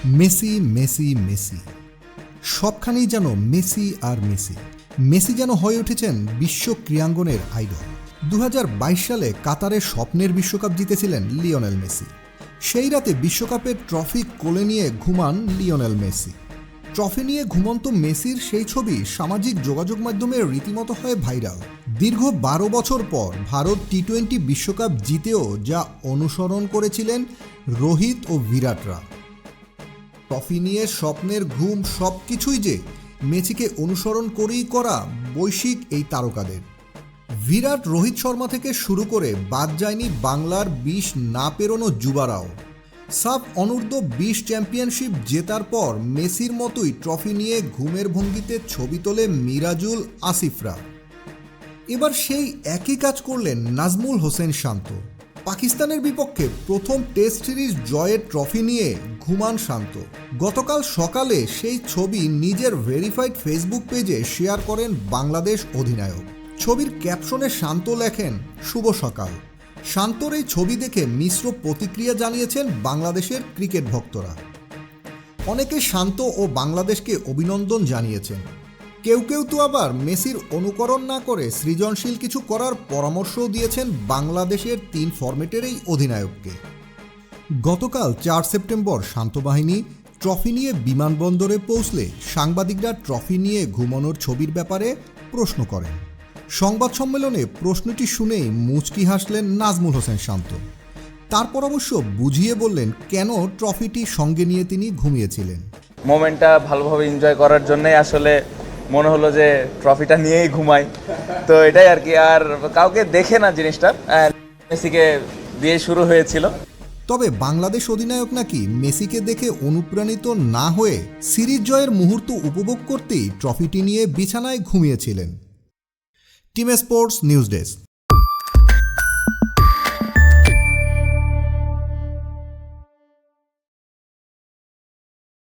Messi Messi Messi, সবখানেই যেন Messi আর Messi. Messi যেন হয়ে উঠেছেন বিশ্ব ক্রীড়াঙ্গনের আইডল। 2022 সালে কাতারের স্বপ্নের বিশ্বকাপ জিতেছিলেন লিওনেল মেসি। সেই রাতে বিশ্বকাপের ট্রফি কোলে নিয়ে ঘুমান লিওনেল মেসি। ট্রফি নিয়ে ঘুমন্ত মেসির সেই ছবি সামাজিক যোগাযোগ মাধ্যমে রীতিমতো হয় ভাইরাল। দীর্ঘ 12 বছর পর ভারত টি-20 বিশ্বকাপ জিতেও যা অনুসরণ করেছিলেন রোহিত ও বিরাটরা। ট্রফি নিয়ে স্বপ্নের ঘুম সব কিছুই যে মেসিকে অনুসরণ করেই করা বৈশ্বিক এই তারকাদের। বিরাট, রোহিত শর্মা থেকে শুরু করে বাদ যায়নি বাংলার 20 না পেরোনো যুবারাও। সাফ অনূর্ধ্ব 20 চ্যাম্পিয়নশিপ জেতার পর মেসির মতোই ট্রফি নিয়ে ঘুমের ভঙ্গিতে ছবি তোলে মিরাজুল আসিফরা। এবার সেই একই কাজ করলেন নাজমুল হোসেন শান্ত। পাকিস্তানের বিপক্ষে প্রথম টেস্ট সিরিজ জয়ের ট্রফি নিয়ে ঘুমান শান্ত। গতকাল সকালে সেই ছবি নিজের ভেরিফাইড ফেসবুক পেজে শেয়ার করেন বাংলাদেশ অধিনায়ক। ছবির ক্যাপশনে শান্ত লেখেন, শুভ সকাল। শান্তর এই ছবি দেখে মিশ্র প্রতিক্রিয়া জানিয়েছেন বাংলাদেশের ক্রিকেট ভক্তরা। অনেকে শান্ত ও বাংলাদেশকে অভিনন্দন জানিয়েছেন। কেউ কেউ তো আবার মেসির অনুকরণ না করে সৃজনশীল কিছু করার পরামর্শও দিয়েছেন বাংলাদেশের 3 ফরম্যাটের এই অধিনায়ককে। গতকাল 4 সেপ্টেম্বর শান্ত বাহিনী ট্রফি নিয়ে বিমানবন্দরে পৌঁছলে সাংবাদিকরা ট্রফি নিয়ে ঘুমানোর ছবির ব্যাপারে প্রশ্ন করেন। সংবাদ সম্মেলনে প্রশ্নটি শুনেই মুচকি হাসলেন নাজমুল হোসেন শান্ত। তারপর অবশ্য বুঝিয়ে বললেন কেন ট্রফিটি সঙ্গে নিয়ে তিনি ঘুমিয়েছিলেন। মোমেন্টটা ভালোভাবে এনজয় করার জন্যই আসলে মনে হলো যে ট্রফিটা নিয়েই ঘুমাই, তো এটাই আর কি। আর কাউকে দেখে না জিনিসটা, মেসিকে দিয়ে শুরু হয়েছিল। তবে বাংলাদেশ অধিনায়ক নাকি মেসিকে দেখে অনুপ্রাণিত না হয়ে সিরিজ জয়ের মুহূর্ত উপভোগ করতেই ট্রফিটি নিয়ে বিছানায় ঘুমিয়েছিলেন। Team sports news desk.